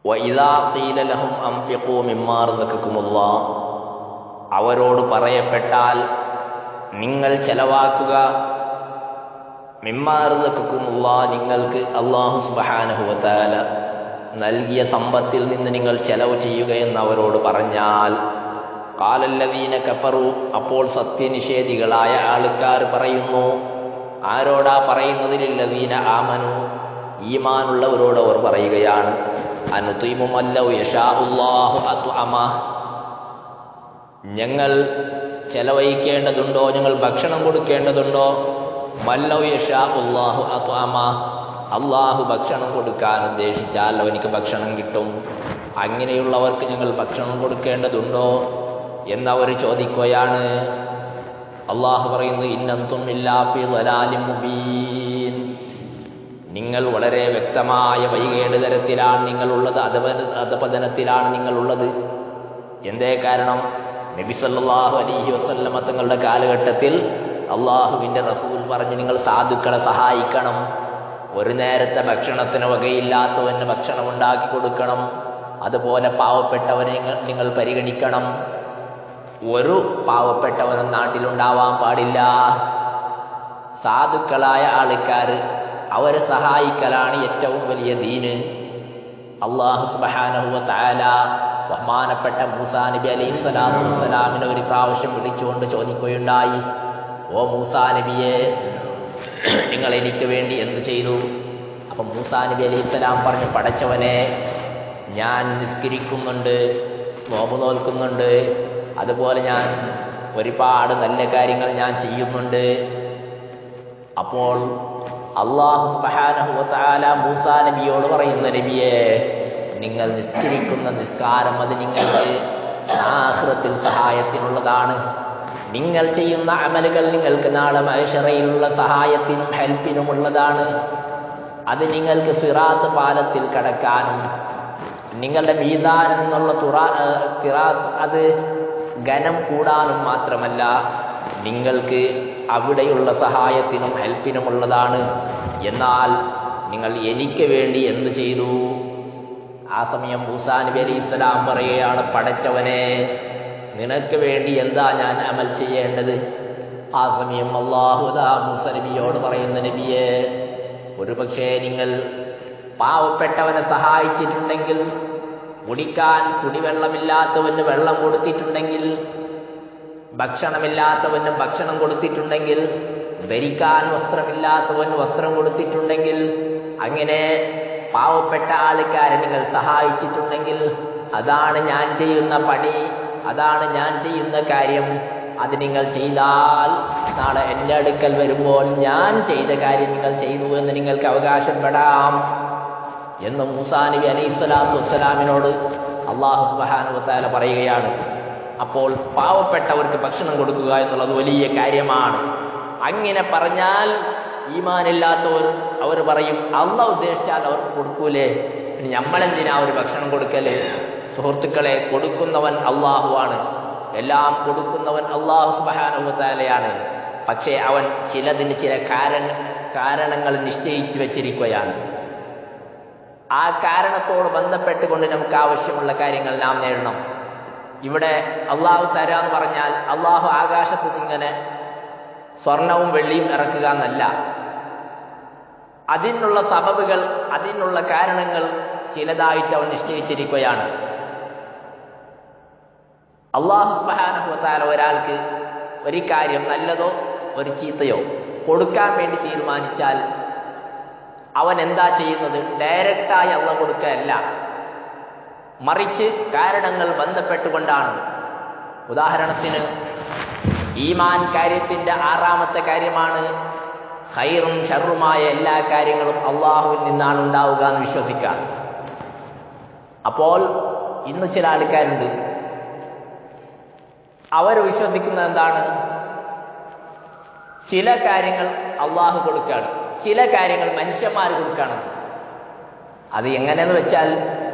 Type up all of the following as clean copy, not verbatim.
വഇദാ ഖീല ലഹും അൻഫിഖൂ മിമ്മാ റസഖകുമുല്ലാഹ്, അവരോട് പറയപ്പെട്ടാൽ നിങ്ങൾ ചെലവാക്കുക, മിമ്മാ റസഖകുമുല്ലാഹ്, നിങ്ങൾക്ക് അല്ലാഹു സുബ്ഹാനഹു വ തആല നൽകിയ സമ്പത്തിൽ നിന്ന് നിങ്ങൾ ചെലവ് ചെയ്യുക എന്ന് അവരോട് പറഞ്ഞാൽ, ഖാലല്ലദീന കഫറു, അപ്പോൾ സത്യനിഷേധികളായ ആൾക്കാർ പറയുന്നു. ആരോടാ പറയുന്നത്? ലില്ലദീന ആമനു, ഈമാനുള്ളവരോട് അവർ പറയുകയാണ്. അനുതീമു മല്ലൗ യശാഉല്ലാഹു അത്അമഹ, ഞങ്ങൾ ചെലവഴിക്കേണ്ടതുണ്ടോ, ഞങ്ങൾ ഭക്ഷണം കൊടുക്കേണ്ടതുണ്ടോ? മല്ലൗ യശാഉല്ലാഹു അത്അമഹ, അള്ളാഹു ഭക്ഷണം കൊടുക്കാൻ ഉദ്ദേശിച്ചാൽ അവനിക്ക് ഭക്ഷണം കിട്ടും. അങ്ങനെയുള്ളവർക്ക് ഞങ്ങൾ ഭക്ഷണം കൊടുക്കേണ്ടതുണ്ടോ എന്നവർ ചോദിക്കുകയാണ്. അള്ളാഹു പറയുന്നു, ഇന്നന്തും ഇല്ലാ ഫീ ളലാലിൻ മുബീൻ, നിങ്ങൾ വളരെ വ്യക്തമായ വഴികേട് തരത്തിലാണ് നിങ്ങളുള്ളത്, അധപതനത്തിലാണ് നിങ്ങളുള്ളത്. എന്തേ കാരണം? നബി സല്ലല്ലാഹു അലൈഹി വസല്ലമ തങ്ങളുടെ കാലഘട്ടത്തിൽ അള്ളാഹുവിൻ്റെ റസൂൽ പറഞ്ഞ്, നിങ്ങൾ സാധുക്കളെ സഹായിക്കണം, ഒരു നേരത്തെ ഭക്ഷണത്തിന് വകയില്ലാത്തവന് ഭക്ഷണം ഉണ്ടാക്കി കൊടുക്കണം, അതുപോലെ പാവപ്പെട്ടവനെ നിങ്ങൾ പരിഗണിക്കണം. ഒരു പാവപ്പെട്ടവനും നാട്ടിലുണ്ടാവാൻ പാടില്ല. സാധുക്കളായ ആൾക്കാർ അവരെ സഹായിക്കലാണ് ഏറ്റവും വലിയ ദീന്. അല്ലാഹു സുബ്ഹാനഹു വ തആല ബഹുമാനപ്പെട്ട മൂസാ നബി അലൈഹി സ്വലാത്തു വസ്സലാമിനെ ഒരു പ്രാവശ്യം വിളിച്ചുകൊണ്ട് ചോദിക്കുകയുണ്ടായി, ഓ മൂസാ നബിയെ, നിങ്ങൾ എനിക്ക് വേണ്ടി എന്ത് ചെയ്തു? അപ്പം മൂസാ നബി അലൈഹി സ്വലാം പറഞ്ഞു, പടച്ചവനെ, ഞാൻ നിസ്കരിക്കുന്നുണ്ട്, നോമ്പ് നോൽക്കുന്നുണ്ട്, അതുപോലെ ഞാൻ ഒരുപാട് നല്ല കാര്യങ്ങൾ ഞാൻ ചെയ്യുന്നുണ്ട്. അപ്പോൾ അല്ലാഹു സുബ്ഹാനഹു വ തആല മൂസാ നബിയോട് പറയുന്ന, നബിയെ, നിങ്ങൾ നിസ്കരിക്കുന്ന നിസ്കാരം അത് നിങ്ങൾക്ക് ആഖിറത്തിൽ സഹായത്തിനുള്ളതാണ്. നിങ്ങൾ ചെയ്യുന്ന അമലുകൾ നിങ്ങൾക്ക് നാളെ മഹ്ശറയിലുള്ള സഹായത്തിനും ഹെൽപ്പിനുമുള്ളതാണ്. അത് നിങ്ങൾക്ക് സിറാത്ത് പാലത്തിൽ കടക്കാനും നിങ്ങളുടെ മീസാൻ എന്നുള്ള തിറാസ് അത് ഘനം കൂടാനും മാത്രമല്ല, നിങ്ങൾക്ക് അവിടെയുള്ള സഹായത്തിനും ഹെൽപ്പിനുമുള്ളതാണ്. എന്നാൽ നിങ്ങൾ എനിക്ക് വേണ്ടി എന്ത് ചെയ്തു? ആ സമയം മൂസാ നബി അലൈഹി സ്വലാം പറയുകയാണ്, പടച്ചവനെ, നിനക്ക് വേണ്ടി എന്താ ഞാൻ അമൽ ചെയ്യേണ്ടത്? ആ സമയം അല്ലാഹു മൂസാ നബിയോട് പറയുന്ന, നബിയെ, ഒരുപക്ഷേ നിങ്ങൾ പാവപ്പെട്ടവനെ സഹായിച്ചിട്ടുണ്ടെങ്കിൽ, കുടിക്കാൻ കുടിവെള്ളമില്ലാത്തവന് വെള്ളം കൊടുത്തിട്ടുണ്ടെങ്കിൽ, ഭക്ഷണമില്ലാത്തവന് ഭക്ഷണം കൊടുത്തിട്ടുണ്ടെങ്കിൽ, ധരിക്കാൻ വസ്ത്രമില്ലാത്തവന് വസ്ത്രം കൊടുത്തിട്ടുണ്ടെങ്കിൽ, അങ്ങനെ പാവപ്പെട്ട ആൾക്കാരെ നിങ്ങൾ സഹായിച്ചിട്ടുണ്ടെങ്കിൽ, അതാണ് ഞാൻ ചെയ്യുന്ന പണി, അതാണ് ഞാൻ ചെയ്യുന്ന കാര്യം. അത് നിങ്ങൾ ചെയ്താൽ നാളെ എൻ്റെ അടുക്കൽ വരുമ്പോൾ ഞാൻ ചെയ്ത കാര്യം നിങ്ങൾ ചെയ്തു എന്ന് നിങ്ങൾക്ക് അവകാശപ്പെടാം എന്ന് മൂസാ നബി അലൈഹി സ്വലാത്തു വസ്സലാമിനോട് അല്ലാഹു സുബ്ഹാനഹു വ തആല പറയുകയാണ്. അപ്പോൾ പാവപ്പെട്ടവർക്ക് ഭക്ഷണം കൊടുക്കുക എന്നുള്ളത് വലിയ കാര്യമാണ്. അങ്ങനെ പറഞ്ഞാൽ ഈമാനില്ലാത്തവർ അവർ പറയും, അള്ളാഹ് ഉദ്ദേശിച്ചാൽ അവർക്ക് കൊടുക്കൂലേ, പിന്നെ നമ്മളെന്തിനാ ഒരു ഭക്ഷണം കൊടുക്കല്? സുഹൃത്തുക്കളെ, കൊടുക്കുന്നവൻ അള്ളാഹുവാണ്, എല്ലാം കൊടുക്കുന്നവൻ അള്ളാഹു സുബ്ഹാനഹു വ തആലയാണ്. പക്ഷേ അവൻ ചിലതിന് ചില കാരണങ്ങൾ നിശ്ചയിച്ചു വെച്ചിരിക്കുകയാണ്. ആ കാരണത്തോട് ബന്ധപ്പെട്ടുകൊണ്ട് നമുക്ക് ആവശ്യമുള്ള കാര്യങ്ങൾ നാം നേടണം. ഇവിടെ അള്ളാഹു തരാന്ന് പറഞ്ഞാൽ അള്ളാഹു ആകാശത്ത് ഇങ്ങനെ സ്വർണവും വെള്ളിയും ഇറക്കുക എന്നല്ല. അതിനുള്ള സബബുകൾ, അതിനുള്ള കാരണങ്ങൾ ചിലതായിട്ട് അവൻ നിശ്ചയിച്ചിരിക്കുകയാണ്. അല്ലാഹു സുബ്ഹാനഹു വ തആല ഒരാൾക്ക് ഒരു കാര്യം, നല്ലതോ ഒരു ചീത്തയോ, കൊടുക്കാൻ വേണ്ടി തീരുമാനിച്ചാൽ അവൻ എന്താ ചെയ്യുന്നത്? ഡയറക്റ്റായി അള്ളാഹ് കൊടുക്കുകയല്ല, മറിച്ച് കാരണങ്ങൾ ബന്ധപ്പെട്ടുകൊണ്ടാണ്. ഉദാഹരണത്തിന്, ഈമാൻ കാര്യത്തിന്റെ 6ാമത്തെ കാര്യമാണ് ഖൈറും ഷർറുമായ എല്ലാ കാര്യങ്ങളും അള്ളാഹുവിൽ നിന്നാണ് ഉണ്ടാവുക എന്ന് വിശ്വസിക്കുക. അപ്പോൾ ഇന്ന് ചില ആൾക്കാരുണ്ട്, അവർ വിശ്വസിക്കുന്നത് എന്താണ്? ചില കാര്യങ്ങൾ അള്ളാഹു കൊടുക്കുകയാണ്, ചില കാര്യങ്ങൾ മനുഷ്യന്മാർ കൊടുക്കുകയാണ്. അത് എങ്ങനെയെന്ന് വെച്ചാൽ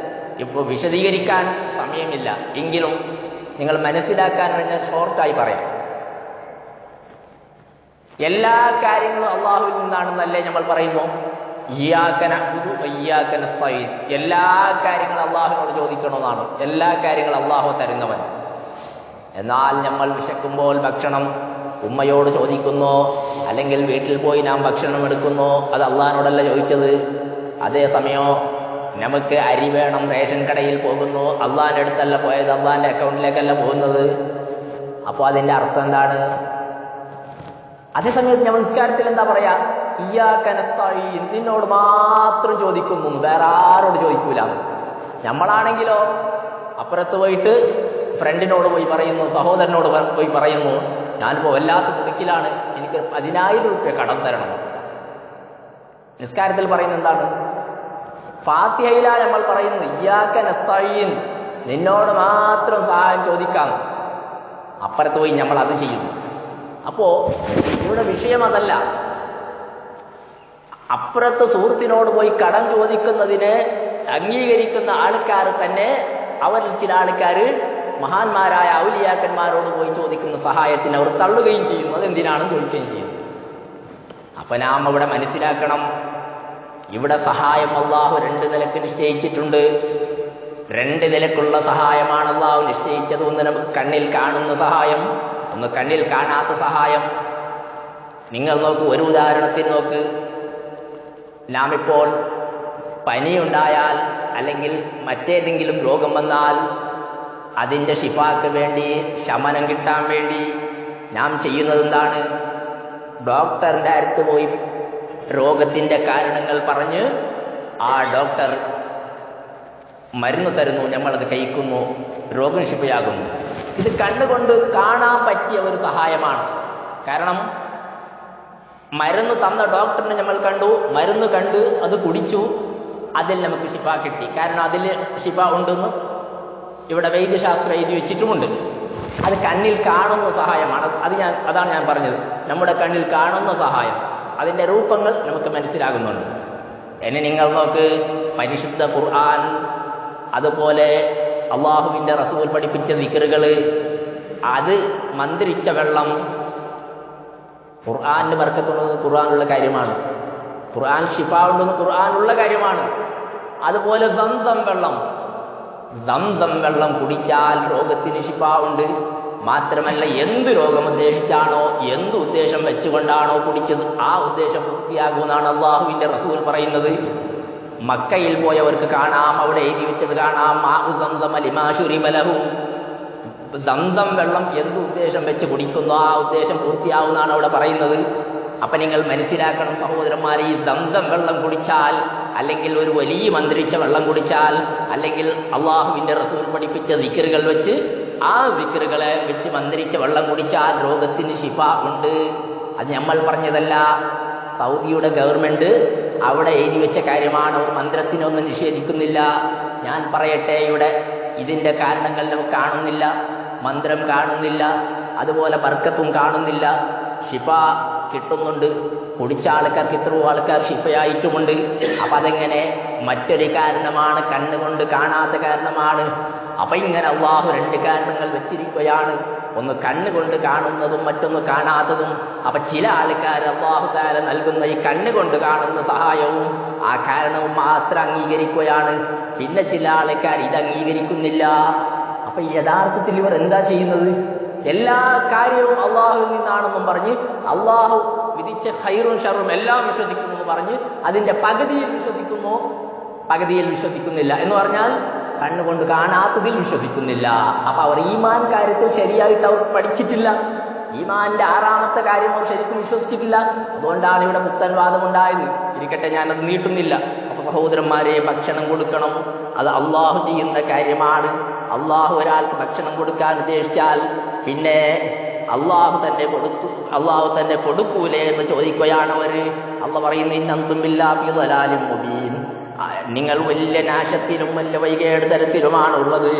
ഇപ്പോൾ വിശദീകരിക്കാൻ സമയമില്ല, എങ്കിലും നിങ്ങൾ മനസ്സിലാക്കാൻ വേണ്ടി ഷോർട്ടായി പറയാം. എല്ലാ കാര്യങ്ങളും അള്ളാഹുവിൽ നിന്നാണെന്നല്ലേ നമ്മൾ പറയുന്നു. ഇയ്യാക നഅ്ബുദു വഇയ്യാക നസ്തഈൻ. എല്ലാ കാര്യങ്ങളും അള്ളാഹുവിനോട് ചോദിക്കണമെന്നാണ്. എല്ലാ കാര്യങ്ങളും അള്ളാഹു തരുന്നവൻ. എന്നാൽ നമ്മൾ വിശക്കുമ്പോൾ ഭക്ഷണം ഉമ്മയോട് ചോദിക്കുന്നോ അല്ലെങ്കിൽ വീട്ടിൽ പോയി നാം ഭക്ഷണം എടുക്കുന്നോ, അത് അള്ളാഹിനോടല്ല ചോദിച്ചത്. അതേസമയം നമുക്ക് അരി വേണം, റേഷൻ കടയിൽ പോകുന്നു, അള്ളാഹിന്റെ അടുത്തല്ല പോയത്, അള്ളാഹിന്റെ അക്കൗണ്ടിലേക്കല്ല പോകുന്നത്. അപ്പോൾ അതിന്റെ അർത്ഥം എന്താണ്? അതേസമയത്ത് നമസ്കാരത്തിൽ എന്താ പറയാ? ഇയ്യാക നസ്തഈൻ, നിന്നോട് മാത്രം ചോദിക്കുന്നു, വേറെ ആരോട് ചോദിക്കൂല. നമ്മളാണെങ്കിലോ അപ്പുറത്ത് പോയിട്ട് ഫ്രണ്ടിനോട് പോയി പറയുന്നു, സഹോദരനോട് പോയി പറയുന്നു, ഞാനിപ്പോ വല്ലാത്ത കുടുക്കിലാണ്, എനിക്ക് 10,000 രൂപ കടം തരണം. നിസ്കാരത്തിൽ പറയുന്നത് എന്താണ്? ഫാത്തിഹയിലാ നമ്മൾ പറയുന്നു ഇയ്യാക നസ്തഈൻ, നിന്നോട് മാത്രം സഹായം ചോദിക്കാം. അപ്പുറത്ത് പോയി നമ്മൾ അത് ചെയ്യുന്നു. അപ്പോ ഇവിടെ വിഷയം അതല്ല. അപ്പുറത്ത് സുഹൃത്തിനോട് പോയി കടം ചോദിക്കുന്നതിനെ അംഗീകരിക്കുന്ന ആൾക്കാർ തന്നെ അവരിൽ ചില ആൾക്കാർ മഹാന്മാരായ ഔലിയാക്കന്മാരോട് പോയി ചോദിക്കുന്ന സഹായത്തിന് അവർ തള്ളുകയും ചെയ്യുന്നു. അതെന്തിനാണെന്ന് ചോദിക്കുകയും ചെയ്യുന്നു. അപ്പൊ നാം അവിടെ മനസ്സിലാക്കണം, ഇവിടെ സഹായം അള്ളാഹു 2 നിലക്ക് നിശ്ചയിച്ചിട്ടുണ്ട്. 2 നിലക്കുള്ള സഹായമാണ് അള്ളാഹു നിശ്ചയിച്ചത്. ഒന്ന് നമുക്ക് കണ്ണിൽ കാണുന്ന സഹായം, ഒന്ന് കണ്ണിൽ കാണാത്ത സഹായം. നിങ്ങൾ നോക്കൂ, ഒരു ഉദാഹരണത്തിന് നോക്ക്. നാം ഇപ്പോൾ പനിയുണ്ടായാൽ അല്ലെങ്കിൽ മറ്റേതെങ്കിലും രോഗം വന്നാൽ അതിൻ്റെ ഷിഫാക്ക് വേണ്ടി, ശമനം കിട്ടാൻ വേണ്ടി നാം ചെയ്യുന്നത് എന്താണ്? ഡോക്ടറിൻ്റെ അടുത്ത് പോയി രോഗത്തിൻ്റെ കാരണങ്ങൾ പറഞ്ഞ് ആ ഡോക്ടർ മരുന്ന് തരുന്നു, നമ്മളത് കഴിക്കുന്നു, രോഗം ശിഫയാകുന്നു. ഇത് കണ്ടുകൊണ്ട് കാണാൻ പറ്റിയ ഒരു സഹായമാണ്. കാരണം മരുന്ന് തന്ന ഡോക്ടറിനെ നമ്മൾ കണ്ടു, മരുന്ന് കണ്ട് അത് കുടിച്ചു, അതിൽ നമുക്ക് ശിഫ കിട്ടി. കാരണം അതിൽ ശിഫ ഉണ്ടെന്ന് ഇവിടെ വൈദ്യശാസ്ത്രം എഴുതി വെച്ചിട്ടുമുണ്ട്. അത് കണ്ണിൽ കാണുന്ന സഹായമാണ്. അതാണ് ഞാൻ പറഞ്ഞത്, നമ്മുടെ കണ്ണിൽ കാണുന്ന സഹായം. അതിൻ്റെ രൂപങ്ങൾ നമുക്ക് മനസ്സിലാകുന്നുണ്ട്. എന്നെ നിങ്ങൾ നോക്ക്, പരിശുദ്ധ ഖുർആൻ, അതുപോലെ അള്ളാഹുവിൻ്റെ റസൂൽ പഠിപ്പിച്ച ദിക്റുകൾ, അത് മന്ത്രിച്ച വെള്ളം, ഖുർആനിന് ബർക്കത്തുള്ളത് ഖുർആനുള്ള കാര്യമാണ്. ഖുർആൻ ശിഫ ഉണ്ടെന്ന് ഖുർആനുള്ള കാര്യമാണ്. അതുപോലെ സംസം വെള്ളം കുടിച്ചാൽ രോഗത്തിന് ശിഫ ഉണ്ട്. മാത്രമല്ല, എന്ത് രോഗം ഉദ്ദേശിച്ചാണോ, എന്ത് ഉദ്ദേശം വെച്ചുകൊണ്ടാണോ കുടിച്ചത്, ആ ഉദ്ദേശം പൂർത്തിയാകുമെന്നാണ് അള്ളാഹുവിൻ്റെ റസൂൽ പറയുന്നത്. മക്കയിൽ പോയവർക്ക് കാണാം, അവിടെ എഴുതി വെച്ചത് കാണാം, സംസം വെള്ളം എന്ത് ഉദ്ദേശം വെച്ച് കുടിക്കുന്നു ആ ഉദ്ദേശം പൂർത്തിയാവുമെന്നാണ് അവിടെ പറയുന്നത്. അപ്പൊ നിങ്ങൾ മനസ്സിലാക്കണം സഹോദരന്മാരെ, ഈ സംസം വെള്ളം കുടിച്ചാൽ, അല്ലെങ്കിൽ ഒരു വലിയ മന്ത്രിച്ച വെള്ളം കുടിച്ചാൽ, അല്ലെങ്കിൽ അള്ളാഹുവിൻ്റെ റസൂൽ പഠിപ്പിച്ച ദിക്റുകൾ വെച്ച്, ആ ദിക്റുകളെ വെച്ച് മന്ത്രിച്ച വെള്ളം കുടിച്ചാൽ രോഗത്തിന് ശിഫ ഉണ്ട്. അത് നമ്മൾ പറഞ്ഞതല്ല, സൗദിയുടെ ഗവൺമെന്റ് അവിടെ എഴുതി വെച്ച കാര്യമാണ്. ഒരു മന്ത്രത്തിനൊന്നും നിഷേധിക്കുന്നില്ല. ഞാൻ പറയട്ടെ, ഇവിടെ ഇതിന്റെ കാരണങ്ങൾ നമുക്ക് കാണുന്നില്ല, മന്ത്രം കാണുന്നില്ല, അതുപോലെ ബർക്കത്തും കാണുന്നില്ല. ശിഫ കിട്ടുന്നുണ്ട്, കുടിച്ച ആൾക്കാർക്ക് ഇത്രയും ആൾക്കാർ ശിഫയായിട്ടുമുണ്ട്. അപ്പൊ അതെങ്ങനെ? മറ്റൊരു കാരണമാണ്, കണ്ണുകൊണ്ട് കാണാത്ത കാരണമാണ്. അപ്പൊ ഇങ്ങനെ അള്ളാഹു 2 കാരണങ്ങൾ വെച്ചിരിക്കുകയാണ്, ഒന്ന് കണ്ണുകൊണ്ട് കാണുന്നതും മറ്റൊന്ന് കാണാത്തതും. അപ്പൊ ചില ആൾക്കാർ അള്ളാഹു തആല നൽകുന്ന ഈ കണ്ണുകൊണ്ട് കാണുന്ന സഹായവും ആ കാരണവും മാത്രം അംഗീകരിക്കുകയാണ്. പിന്നെ ചില ആൾക്കാർ ഇത് അംഗീകരിക്കുന്നില്ല. അപ്പൊ യഥാർത്ഥത്തിൽ ഇവർ എന്താ ചെയ്യുന്നത്? എല്ലാ കാര്യവും അള്ളാഹുവിൽ നിന്നാണെന്നും പറഞ്ഞ്, അള്ളാഹു വിധിച്ച ഖൈറും ഷറും എല്ലാം വിശ്വസിക്കുന്നു എന്ന് പറഞ്ഞ് അതിന്റെ പകുതിയിൽ വിശ്വസിക്കുന്നു, പകുതിയിൽ വിശ്വസിക്കുന്നില്ല. എന്ന് പറഞ്ഞാൽ കണ്ണുകൊണ്ട് കാണാത്തതിൽ വിശ്വസിക്കുന്നില്ല. അപ്പൊ അവർ ഈമാൻ കാര്യത്തിൽ ശരിയായിട്ട് അവർ പഠിച്ചിട്ടില്ല. ഈമാന്റെ 6ാമത്തെ കാര്യം അവർ ശരിക്കും വിശ്വസിച്ചിട്ടില്ല. അതുകൊണ്ടാണ് ഇവിടെ പുത്തൻവാദമുണ്ടായത്. ഇരിക്കട്ടെ, ഞാനത് നീട്ടുന്നില്ല. അപ്പൊ സഹോദരന്മാരെ, ഭക്ഷണം കൊടുക്കണം, അത് അള്ളാഹു ചെയ്യുന്ന കാര്യമാണ്. അള്ളാഹു ഒരാൾക്ക് ഭക്ഷണം കൊടുക്കാൻ ഉദ്ദേശിച്ചാൽ പിന്നെ അള്ളാഹു തന്നെ കൊടുക്കൂലേ എന്ന് ചോദിക്കുകയാണ് അവര്. അള്ളാഹു പറയുന്നു, ഇന്നന്തും ബില്ലാഹി ഫീ ളലാലിൻ മുബീൻ, നിങ്ങൾ വലിയ നാശത്തിലും വലിയ വൈകേട് തരത്തിലുമാണുള്ളത്.